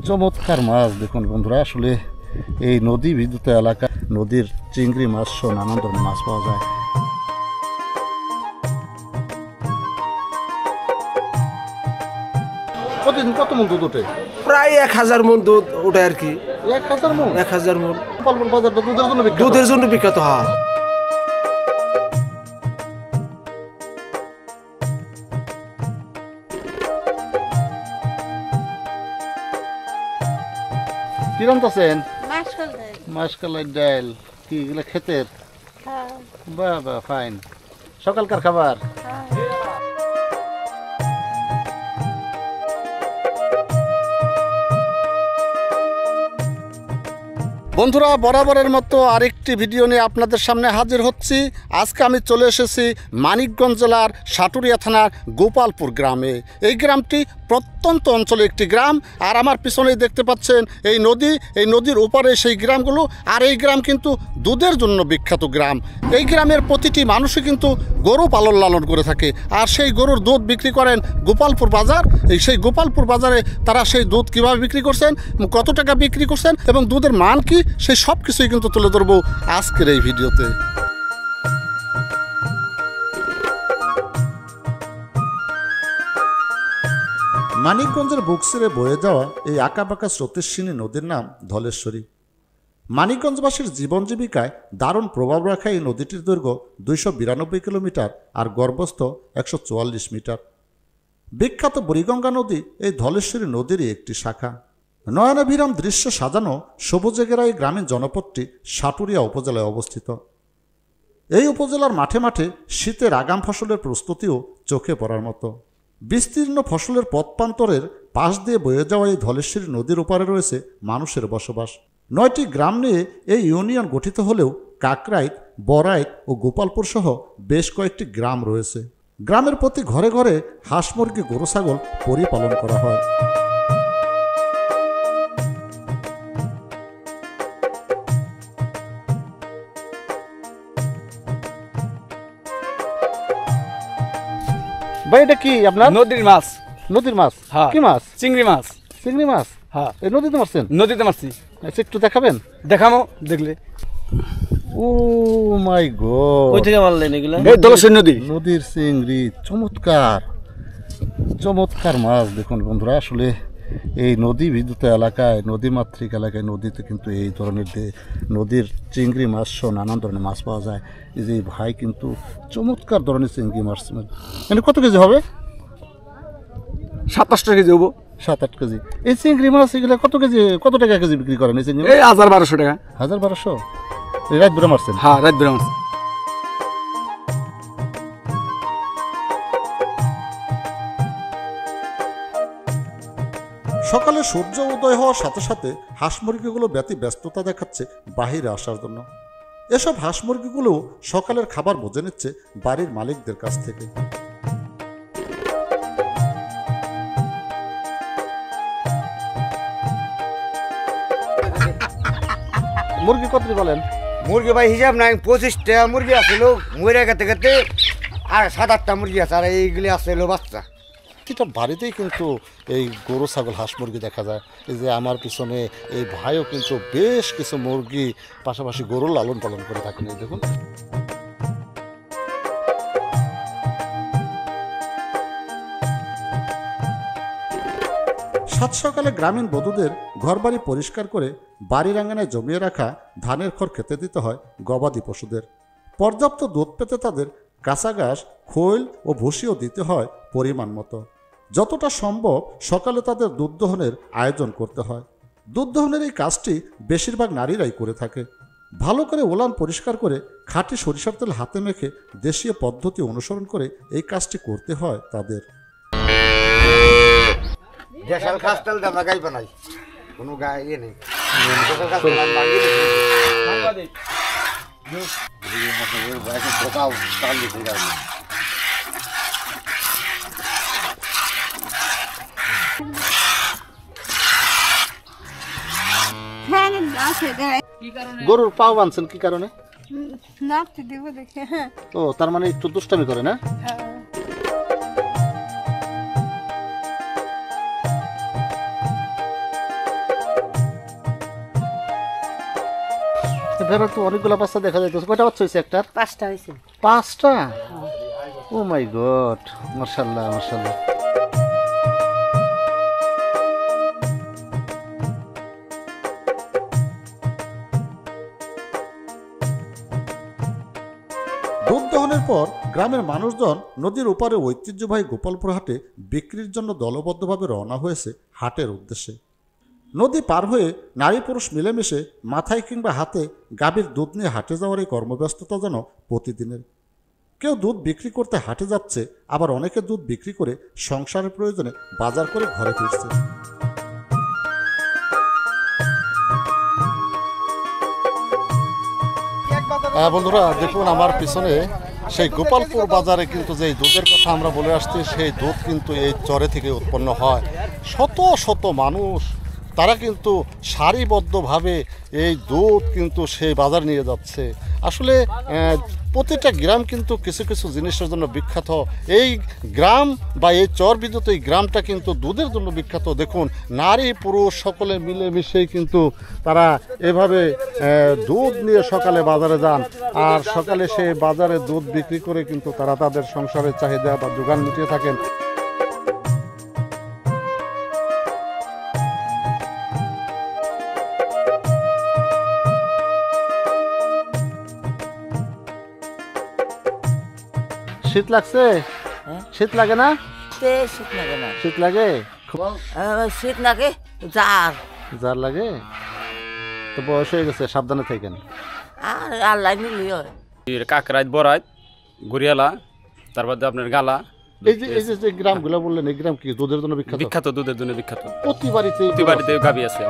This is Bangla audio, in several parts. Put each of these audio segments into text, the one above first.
চমৎকার মাছ দেখুন বন্ধুরা, আসলে এই নদী বিদ্যুৎ এলাকা নদীর চিংড়ি মাছ সহ নানান ধরনের মাছ পাওয়া যায়। প্রতিদিন কত মন দুধ ওঠে? প্রায় 1000 মন দুধ ওঠে আর কি। 1000 মন? 1000 মন। গোপালপুর বাজারটা দুধের জন্য বিখ্যাত। হ্যাঁ। কি রান্তাছেন? মাসকলাই ডাল। কি এগুলো ক্ষেতের? বাহ বাহ, ফাইন। সকালকার খাবার? বন্ধুরা, বরাবরের মতো আরেকটি ভিডিও নিয়ে আপনাদের সামনে হাজির হচ্ছি। আজকে আমি চলে এসেছি মানিকগঞ্জ জেলার সাটুরিয়া থানার গোপালপুর গ্রামে। এই গ্রামটি প্রত্যন্ত অঞ্চলে একটি গ্রাম, আর আমার পিছনেই দেখতে পাচ্ছেন এই নদী। এই নদীর ওপারে সেই গ্রামগুলো, আর এই গ্রাম কিন্তু দুধের জন্য বিখ্যাত গ্রাম। এই গ্রামের প্রতিটি মানুষই কিন্তু গরু পালন লালন করে থাকে, আর সেই গরুর দুধ বিক্রি করেন গোপালপুর বাজার। সেই গোপালপুর বাজারে তারা সেই দুধ কীভাবে বিক্রি করছেন, কত টাকা বিক্রি করছেন এবং দুধের মান কি, সেই সব কিছুই কিন্তু তুলে ধরবো আজকের এই ভিডিওতে। মানিকগঞ্জের বুক ছিঁড়ে বয়ে যাওয়া এই আঁকাবাঁকা স্রোতেস্বিনী নদীর নাম ধলেশ্বরী। মানিকগঞ্জবাসীর জীবন জীবিকায় দারুণ প্রভাব রাখা এই নদীটির দৈর্ঘ্য 292 কিলোমিটার আর গর্ভস্থ 144 মিটার। বিখ্যাত বুড়িগঙ্গা নদী এই ধলেশ্বরী নদীরই একটি শাখা। নয়নাভিরাম দৃশ্য সাজানো সবুজে ঘেরা এই গ্রামীণ জনপদটি সাটুরিয়া উপজেলায় অবস্থিত। এই উপজেলার মাঠে মাঠে শীতের আগাম ফসলের প্রস্তুতিও চোখে পড়ার মতো। বিস্তীর্ণ ফসলের পথপ্রান্তরের পাশ দিয়ে বয়ে যাওয়া এই ধলেশ্বরী নদীর ওপারে রয়েছে মানুষের বসবাস। 9টি গ্রাম নিয়ে এই ইউনিয়ন গঠিত হলেও কাকরাইত, বড়াইত ও গোপালপুর সহ বেশ কয়েকটি গ্রাম রয়েছে। গ্রামের প্রতি ঘরে ঘরে হাঁস, মুরগি, গরু, ছাগল পরিপালন করা হয়। ভাই, এটা কি আপনার? নদীর মাছ। নদীর মাছ? কি মাছ? চিংড়ি মাছ। চিংড়ি মাছ? হ্যাঁ। এই নদীতে মারছেন? নদীতে মারছি। আচ্ছা, একটু দেখাবেন? দেখামো দেখলে। ও মাই গড, কই থেকে মারলেন এগুলো? এই ধলেশ্বরী নদী। নদীর চিংড়ি, চমৎকার চমৎকার মাছ দেখুন বন্ধুরা। আসলে এই নদী বিদ্যুৎ এলাকায়, নদীমাতৃক এলাকায়, নদীতে কিন্তু এই ধরনের নদীর চিংড়ি মাছ সহ নানান ধরনের মাছ পাওয়া যায়। এই যে ভাই কিন্তু চমৎকার ধরনের চিংড়ি মাছ। মানে কত কেজি হবে? 27 কেজি হবো। 7-8 কেজি। এই চিংড়ি মাছ এগুলো কত কেজি, কত টাকা কেজি বিক্রি করেন এই চিংড়ি? 1000-1200 টাকা। 1000-1200? এই রাত বেড়ে মারছেন? হ্যাঁ, রাত বেড়ে মারছেন। সকালে সূর্য উদয় হওয়ার সাথে সাথে হাঁস মুরগিগুলো ব্যস্ততা দেখাচ্ছে বাহিরে আসার জন্য। এসব হাঁস মুরগিগুলো সকালের খাবার বুঝে নিচ্ছে বাড়ির মালিকদের কাছ থেকে। মুরগি কত বলেন? মুরগি ভাই হিসাব নাই, 25টা মুরগি আসছিল, মরে গেতে গেতে আর 7-8টা মুরগি আছে, আর এইগুলি আসছিল বাচ্চা। প্রতিটা বাড়িতেই কিন্তু এই গরু, ছাগল, হাঁস, মুরগি দেখা যায়। এই যে আমার পিছনে এই ভাইও কিন্তু বেশ কিছু মুরগি পাশাপাশি গরু লালন পালন করে থাকেন। এই দেখুন, সাত সকালে গ্রামীণ বধূদের ঘরবাড়ি পরিষ্কার করে বাড়ির আঙ্গনায় জমিয়ে রাখা ধানের খড় খেতে দিতে হয় গবাদি পশুদের। পর্যাপ্ত দুধ পেতে তাদের কাঁচা ঘাস, খৈল ও ভুসিও দিতে হয় পরিমাণ মতো। যতটা সম্ভব সকালে তাদের দুধ দহনের আয়োজন করতে হয়। দুধ দহনের এই কাজটি বেশিরভাগ নারীরাই করে থাকে। ভালো করে ওলান পরিষ্কার করে খাঁটি সরিষার তেল হাতে মেখে দেশীয় পদ্ধতি অনুসরণ করে এই কাজটি করতে হয় তাদের। দেশাল খাস তেল আমরা গাই বানাই, কোনো গায়ে ইয়ে নেই। গরুর পাও বানছেন কি কারণে? নাপতে দেব দেখে। ও, তার মানে একটু দুষ্টামি করে না? ভেড়ার তো অনেকগুলো বাচ্চা দেখা যাইতেছে। কয়টা বাচ্চা হয়েছে একটার? 5টা হয়েছে। 5টা? ও মাই গড, মাশাআল্লাহ মাশাআল্লাহ। দুধ দহনের পর গ্রামের মানুষজন নদীর ওপারে ঐতিহ্যবাহী গোপালপুর হাটে বিক্রির জন্য দলবদ্ধভাবে রওনা হয়েছে হাটের উদ্দেশ্যে। নদী পার হয়ে নারী পুরুষ মিলেমিশে মাথায় কিংবা হাতে গাভীর দুধ নিয়ে হাটে যাওয়ার এই কর্মব্যস্ততা যেন প্রতিদিনের। কেউ দুধ বিক্রি করতে হাটে যাচ্ছে, আবার অনেকে দুধ বিক্রি করে সংসারের প্রয়োজনে বাজার করে ঘরে ফিরছে। বন্ধুরা দেখুন, আমার পিছনে সেই গোপালপুর বাজারে কিন্তু যে দুধের কথা আমরা বলে আসছি, সেই দুধ কিন্তু এই চরে থেকে উৎপন্ন হয়। শত শত মানুষ তারা কিন্তু সারিবদ্ধভাবে এই দুধ কিন্তু সেই বাজার নিয়ে যাচ্ছে। আসলে প্রতিটা গ্রাম কিন্তু কিছু কিছু জিনিসের জন্য বিখ্যাত। এই গ্রাম বা এই চর বিদ্যুৎ এই গ্রামটা কিন্তু দুধের জন্য বিখ্যাত। দেখুন, নারী পুরুষ সকলে মিলেমিশেই কিন্তু তারা এভাবে দুধ নিয়ে সকালে বাজারে যান, আর সকালে সেই বাজারে দুধ বিক্রি করে কিন্তু তারা তাদের সংসারের চাহিদা বা যোগান মিটিয়ে থাকেন। শীত লাগছে? শীত লাগে না? শীত লাগে না। শীত লাগে? শীত লাগে, জার লাগে? তো বয়স হয়ে গেছে, সাবধানে থাকেন। আর আল্লাহ মিলি হয়। কাকরাইত, বরাইত, গড়িয়ালা, তারপর আপনার গালা। এই যে গ্রামগুলো বললেন, এই গ্রাম কি দুধের জন্য বিখ্যাত? বিখ্যাত, দুধের জন্য বিখ্যাত। প্রতি বাড়িতে গাভী আছে।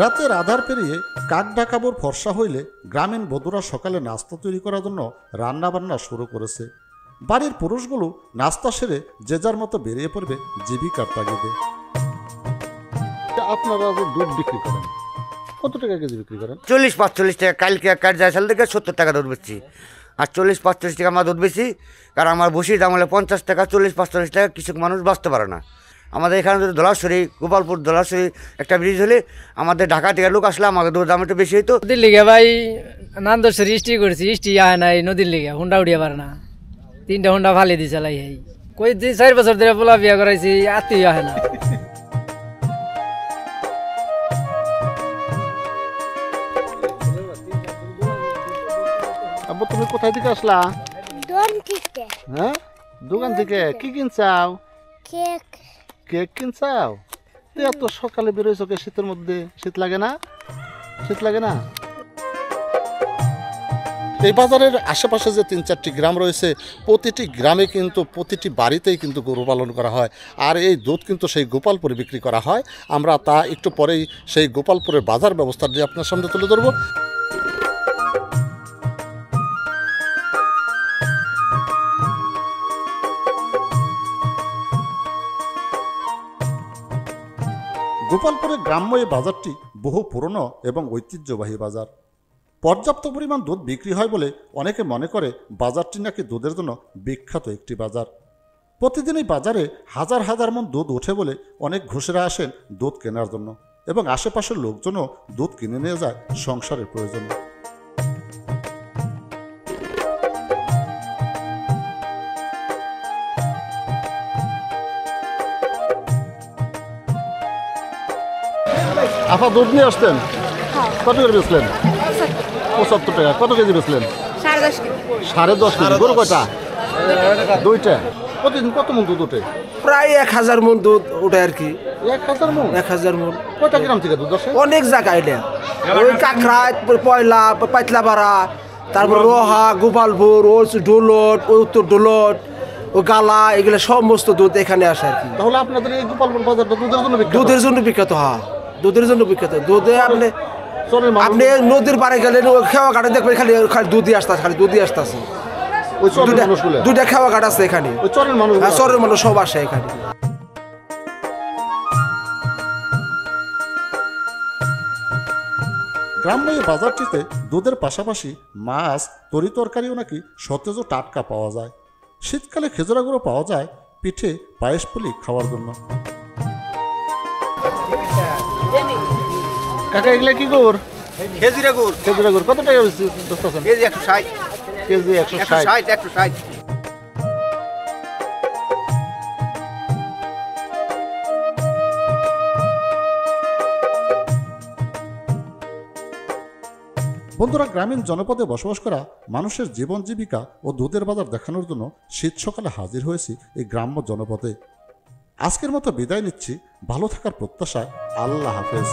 রাতের আধার পেরিয়ে কাক ডাকাবোর ফর্সা হইলে গ্রামীণ বধূরা সকালে নাস্তা তৈরি করার জন্য রান্না বান্না শুরু করেছে। বাড়ির পুরুষগুলো নাস্তা সেরে যে যার মতো বেরিয়ে পড়বে জীবিকার তাগিদে। আপনারা যে দুধ বিক্রি করেন, কত টাকা কেজি বিক্রি করেন? 40-45 টাকা। কালকে কাজ যায় সাল থেকে 70 টাকা দুধ বেচছি, আর 40-45 টাকা আমার দুধ বেশি। কারণ আমার বসির দাম হলে 50 টাকা, 40-45 টাকা কিছু মানুষ বাঁচতে পারে না। আমাদের এখানে যদি ধলাশ্বরী, গোপালপুর ধলাশ্বরী একটা ব্রিজ হলে আমাদের ঢাকা থেকে লোক আসলে আমাদের দুধ দাম একটু বেশি হইতো। নদীর লিগে ভাই নান্দস্বরী স্টি করছি, স্টি আয় নাই নদীর লিগে, হুন্ডা উঠিয়া পারে না। 3টা হুন্ডা ফালি দিছে লাই। কই 4 বছর ধরে পোলা বিয়া করাইছি, আত্মীয় আহে না। আব্বু, তুমি কোথায় থেকে আসলা? হ্যাঁ, দোকান থেকে। কি কিনছাও? কেক। কেক কিনছাও? এত সকালে বেরোইছো কে শীতের মধ্যে? শীত লাগে না? শীত লাগে না? এই বাজারের আশেপাশে যে 3-4টি গ্রাম রয়েছে, প্রতিটি গ্রামে কিন্তু প্রতিটি বাড়িতেই কিন্তু গরু পালন করা হয়, আর এই দুধ কিন্তু সেই গোপালপুরে বিক্রি করা হয়। আমরা তা একটু পরেই সেই গোপালপুরের বাজার ব্যবস্থাটি আপনার সামনে তুলে ধরব। গোপালপুরের গ্রাম্য এই বাজারটি বহু পুরনো এবং ঐতিহ্যবাহী বাজার। পর্যাপ্ত পরিমাণ দুধ বিক্রি হয় বলে অনেকে মনে করে বাজারটি নাকি দুধের জন্য বিখ্যাত একটি বাজার। প্রতিদিন এই বাজারে হাজার হাজার মণ দুধ ওঠে বলে অনেক ঘুষেরা আসেন দুধ কেনার জন্য, এবং আশেপাশের লোকজনও দুধ কিনে নিয়ে যায় সংসারের প্রয়োজনে। আপা, দুধ নিয়ে আসতেন? কত করে বেচলেন? 75 টাকা। কত কেজি বেচলেন? 10.5 কেজি। গরু কয়টা? 2টা। প্রতিদিন কত মণ দুধ ওঠে? প্রায় 1000 মণ দুধ ওঠে আর কি। 1000 মণ? 1000 মণ। কয়টা গ্রাম থেকে দুধ আসে? অনেক জায়গায় এটা। ওই কাকরাইত, পয়লা, পাতলাপাড়া, তারপর রোহা, গোপালপুর, ওই ডোলট, ওই উত্তর ডোলট, ওই গালা, এগুলো সমস্ত দুধ এখানে আসে আর কি। তাহলে আপনাদের এই গোপালপুর বাজারটা দুধের জন্য বিখ্যাত? দুধের জন্য বিখ্যাত। হ্যাঁ, দুধের জন্য বিখ্যাত। দুধে আপনি নদীর পাড়ে গেলেন, ওই খেওয়া ঘাটে দেখবেন খালি খালি দুধই আসতেছে, খালি দুধই আসতেছে। ওই চরের মানুষগুলো? 2টা খেওয়া ঘাট আছে এখানে। ওই চরের মানুষ? হ্যাঁ, চরের মানুষ সব আসে এখানে। গ্রাম্য এই বাজারটিতে দুধের পাশাপাশি মাছ, তরিতরকারিও নাকি সতেজ ও টাটকা পাওয়া যায়। শীতকালে খেজুরা গুঁড়ো পাওয়া যায়, পিঠে পায়েস পুলি খাওয়ার জন্য। কাকা এগুলা কি গুড়? খেজুরে গুড়, খেজুরা গুড় কত টাকা বেচতেছেন? KG 160, KG 160। 160। বন্ধুরা, গ্রামীণ জনপদে বসবাস করা মানুষের জীবন জীবিকা ও দুধের বাজার দেখানোর জন্য শীত সকালে হাজির হয়েছি এই গ্রাম্য জনপদে। আজকের মতো বিদায় নিচ্ছি, ভালো থাকার প্রত্যাশায়। আল্লাহ হাফেজ।